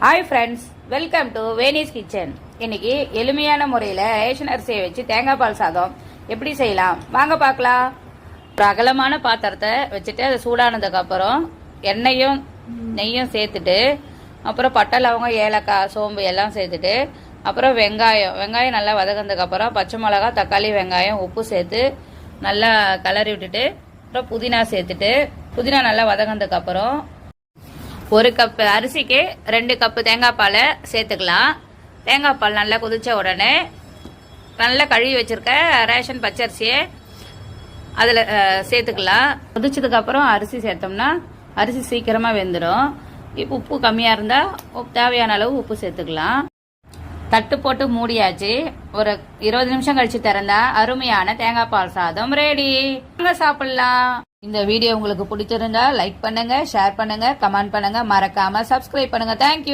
Hi friends, welcome to Venis kitchen. இன்னைக்கு எளிமையான முறையில் ரேஷன் அரிசியை வச்சு தேங்காய் பால் சாதம் எப்படி செய்யலாம் வாங்க பார்க்கலாம். ஒரு அகலமான பாத்திரத்தை வச்சுட்டு அது சூடானதுக்கு அப்புறம் எண்ணெயும் நெய்யும் சேர்த்துட்டு அப்புறம் பட்டை லவங்கம் ஏலக்காய் சோம்பு எல்லாம் சேர்த்துட்டு அப்புறம் வெங்காயம் நல்லா வதங்கினதுக்கு அப்புறம் பச்சை மிளகாய் தக்காளி வெங்காயம் உப்பு சேர்த்து நல்லா கிளறி விட்டுட்டு அப்புறம் புதினா சேர்த்துட்டு புதினா நல்லா வதங்கினதுக்கு அப்புறம் 1 கப் அரிசிக்கு 2 கப்பு தேங்காய் பாலை சேர்த்துக்கலாம். தேங்காய் பால் நல்லா கொதிச்ச உடனே நல்லா கழுவி வச்சிருக்க ரேஷன் பச்சரிசியை அதில் சேர்த்துக்கலாம். கொதிச்சதுக்கு அப்புறம் அரிசி சேர்த்தோம்னா அரிசி சீக்கிரமாக வெந்துடும். இப்போ உப்பு கம்மியாக இருந்தால் தேவையான அளவு உப்பு சேர்த்துக்கலாம். தட்டு போட்டு மூடியாச்சு. ஒரு 20 நிமிஷம் கழிச்சு திறந்தா அருமையான தேங்காய் பால் சாதம் ரெடி. வாங்க சாப்பிடலாம். இந்த வீடியோ உங்களுக்கு பிடிச்சிருந்தா லைக் பண்ணுங்க, ஷேர் பண்ணுங்க, கமெண்ட் பண்ணுங்க, மறக்காம சப்ஸ்கிரைப் பண்ணுங்க. தேங்க்யூ.